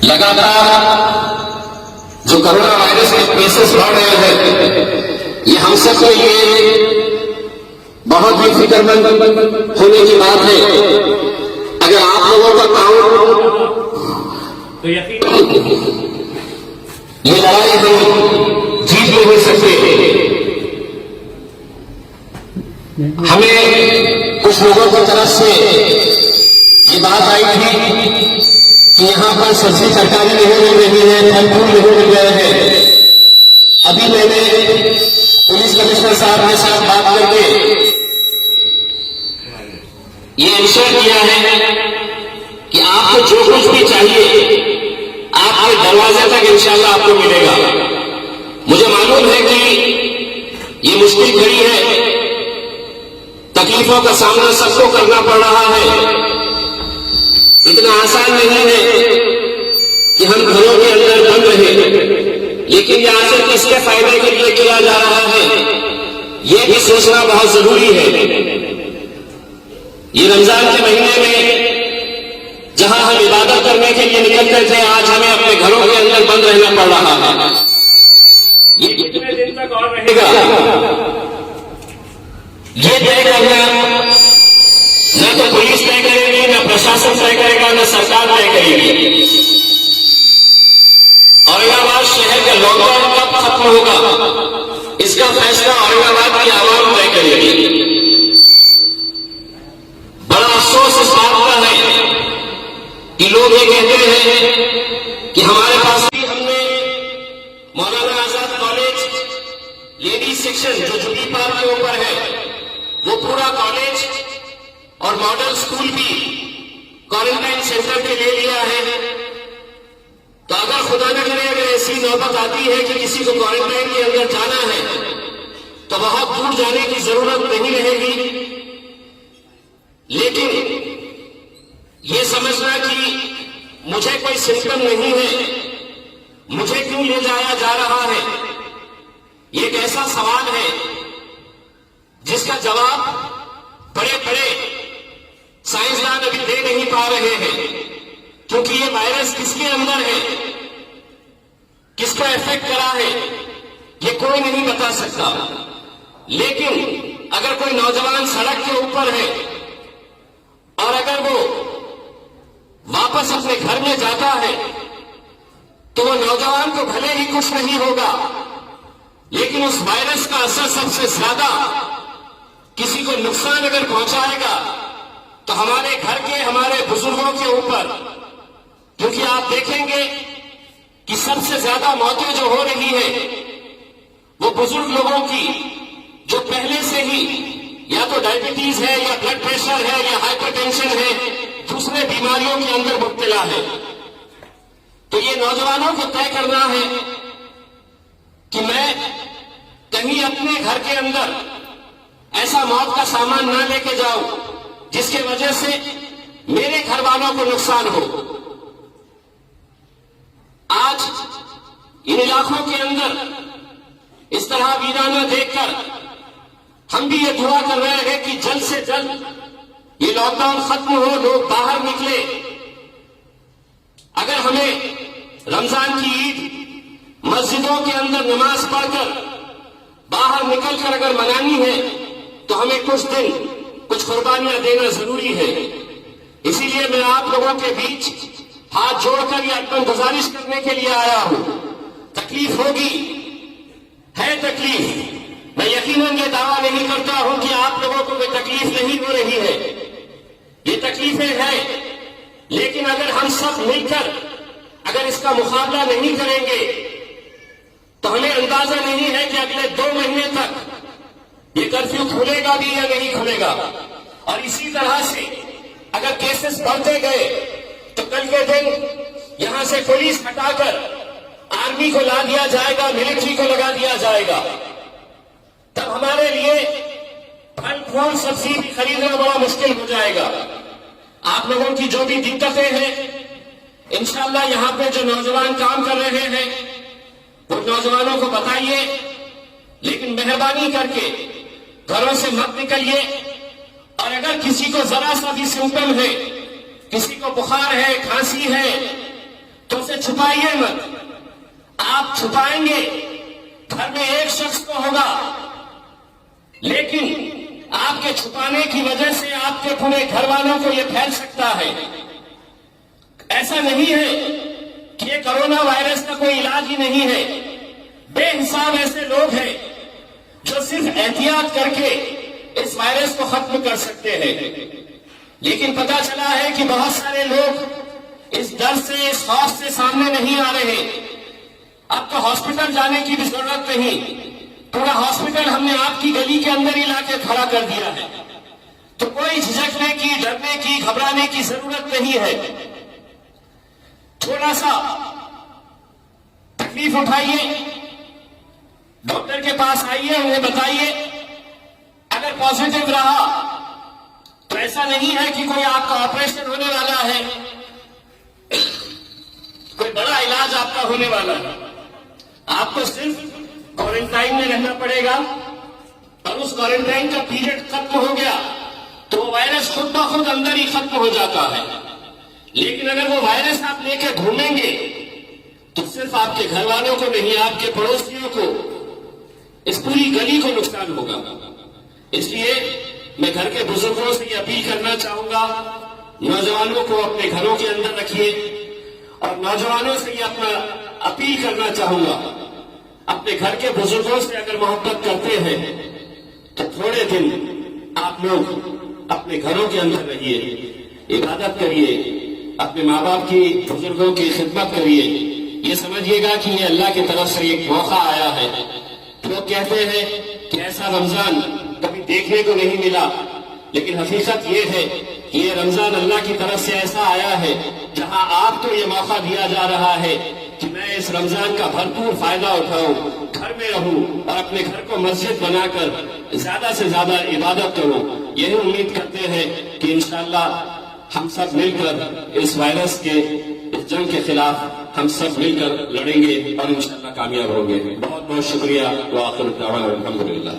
लगातार जो corona virus के केसेस बढ़ रहे हैं, ये हम सब के लिए बहुत ही फिक्रमंद होने की बात है। अगर आप लोगों का काम तो ये लड़ाई हम जीत नहीं सकते। हमें कुछ लोगों की तरफ से ये बात आई थी कि यहां पर सब्जी तरकारी नहीं मिल रही है, फल फूल नहीं मिल रहे हैं। अभी मैंने पुलिस कमिश्नर साहब के साथ बात करके ये इंश्योर किया है कि आपको जो कुछ भी चाहिए आपके दरवाजे तक इंशाल्लाह आपको मिलेगा। मुझे मालूम है कि ये मुश्किल घड़ी है, तकलीफों का सामना सबको करना पड़ रहा है। इतना आसान नहीं है कि हम घरों के अंदर बंद रहे, लेकिन ये आखिर किसके फायदे के लिए किया जा रहा है ये भी सोचना बहुत जरूरी है। ये रमजान के महीने में जहां हम इबादत करने के लिए निकलते थे, आज हमें अपने घरों के अंदर बंद रहना पड़ रहा है। ये कितने दिन तक और रहेगा ये तय करना न तो पुलिस तय करेगी, न प्रशासन तय करेगा, न सरकार तय करेगी। औरंगाबाद शहर का लॉकडाउन कब खत्म होगा इसका फैसला औरंगाबाद की आवाम तय करेगी। बड़ा अफसोस इस बात का है कि लोग ये कहते हैं कि हमारे पास भी हमने Maulana Azad college ladies section जो जुबली पार्क के ऊपर है वो पूरा कॉलेज और मॉडल स्कूल भी क्वारंटाइन सेंटर पे ले लिया है। तो अगर खुदा न करे अगर ऐसी नौबत आती है कि किसी को क्वारंटाइन के अंदर जाना है तो बहुत दूर जाने की जरूरत नहीं रहेगी। लेकिन ये समझना कि मुझे कोई सिम्टम नहीं है, मुझे क्यों ले जाया जा रहा है, ये एक ऐसा सवाल है जिसका जवाब बड़े बड़े साइंसदान अभी दे नहीं पा रहे हैं। क्योंकि ये वायरस किसके अंदर है, किसको इफेक्ट करा है, ये कोई नहीं बता सकता। लेकिन अगर कोई नौजवान सड़क के ऊपर है और अगर वो वापस अपने घर में जाता है तो वो नौजवान को भले ही कुछ नहीं होगा, लेकिन उस वायरस का असर सबसे ज्यादा किसी को नुकसान अगर पहुंचाएगा तो हमारे घर के, हमारे बुजुर्गों के ऊपर। क्योंकि आप देखेंगे कि सबसे ज्यादा मौतें जो हो रही है वो बुजुर्ग लोगों की, जो पहले से ही या तो डायबिटीज है या ब्लड प्रेशर है या हाइपरटेंशन है, दूसरे बीमारियों के अंदर मुब्तला है। तो ये नौजवानों को तय करना है कि मैं कहीं अपने घर के अंदर ऐसा मौत का सामान ना लेके जाऊं जिसके वजह से मेरे घर वालों को नुकसान हो। आज इन इलाकों के अंदर इस तरह वीराना देखकर हम भी ये दुआ कर रहे हैं कि जल्द से जल्द ये लॉकडाउन खत्म हो, लोग बाहर निकले। अगर हमें रमजान की ईद मस्जिदों के अंदर नमाज पढ़कर बाहर निकलकर अगर मनानी है तो हमें कुछ दिन कुछ कुर्बानियां देना जरूरी है। इसीलिए मैं आप लोगों के बीच हाथ जोड़कर ये अपन गुजारिश करने के लिए आया हूं। तकलीफ होगी, है तकलीफ, मैं यकीनन ये दावा नहीं करता हूं कि आप लोगों को कोई तकलीफ नहीं हो रही है, ये तकलीफें हैं। लेकिन अगर हम सब मिलकर अगर इसका मुकाबला नहीं करेंगे तो हमें अंदाजा नहीं है कि अगले 2 महीने तक ये कर्फ्यू खुलेगा भी या नहीं खुलेगा। और इसी तरह से अगर केसेस बढ़ते गए तो कल के दिन यहां से पुलिस हटाकर आर्मी को ला दिया जाएगा, मिलिट्री को लगा दिया जाएगा। तब हमारे लिए फल फूल सब्जी भी खरीदना बड़ा मुश्किल हो जाएगा। आप लोगों की जो भी दिक्कतें हैं इंशाअल्लाह यहां पे जो नौजवान काम कर रहे हैं वो नौजवानों को बताइए, लेकिन मेहरबानी करके घरों से मत निकलिए। और अगर किसी को जरा सा भी सिम्टम है, किसी को बुखार है, खांसी है, तो उसे छुपाइए मत। आप छुपाएंगे घर में एक शख्स को होगा, लेकिन आपके छुपाने की वजह से आपके पूरे घर वालों को यह फैल सकता है। ऐसा नहीं है कि ये कोरोना वायरस का कोई इलाज ही नहीं है। बेहिसाब ऐसे लोग हैं जो सिर्फ एहतियात करके इस वायरस को खत्म कर सकते हैं, लेकिन पता चला है कि बहुत सारे लोग इस डर से, इस खौफ से सामने नहीं आ रहे। अब तो हॉस्पिटल जाने की भी जरूरत नहीं, पूरा हॉस्पिटल हमने आपकी गली के अंदर ही लाके खड़ा कर दिया है। तो कोई झिझकने की, डरने की, घबराने की जरूरत नहीं है। थोड़ा सा तकलीफ उठाइए, डॉक्टर के पास आइए, उन्हें बताइए। अगर पॉजिटिव रहा तो ऐसा नहीं है कि कोई आपका ऑपरेशन होने वाला है, कोई बड़ा इलाज आपका होने वाला है। आपको सिर्फ क्वारंटाइन में रहना पड़ेगा, और उस क्वारंटाइन का पीरियड खत्म हो गया तो वायरस खुद ब खुद अंदर ही खत्म हो जाता है। लेकिन अगर वो वायरस आप लेकर घूमेंगे तो सिर्फ आपके घर वालों को नहीं, आपके पड़ोसियों को, इस पूरी गली को नुकसान होगा। इसलिए मैं घर के बुजुर्गों से ये अपील करना चाहूंगा, नौजवानों को अपने घरों के अंदर रखिए, और नौजवानों से ये अपना अपील करना चाहूंगा, अपने घर के बुजुर्गों से अगर मोहब्बत करते हैं तो थोड़े दिन आप लोग अपने घरों के अंदर रहिए, इबादत करिए, अपने माँ बाप की, बुजुर्गों की खिदमत करिए। ये समझिएगा कि ये अल्लाह की तरफ से एक मौका आया है। लोग कहते हैं कि ऐसा रमजान कभी देखने को नहीं मिला, लेकिन हकीकत ये है कि ये रमजान अल्लाह की तरफ से ऐसा आया है जहां आपको ये मौका दिया जा रहा है कि मैं इस रमजान का भरपूर फायदा उठाऊं, घर में रहूं और अपने घर को मस्जिद बनाकर ज्यादा से ज्यादा इबादत करूं। यही उम्मीद करते हैं कि इंशाअल्लाह हम सब मिलकर इस वायरस के, इस जंग के खिलाफ हम सब मिलकर लड़ेंगे और इंशाअल्लाह कामयाब होंगे। बहुत बहुत शुक्रिया। व आखिर दावाना अल्हम्दुलिल्लाह।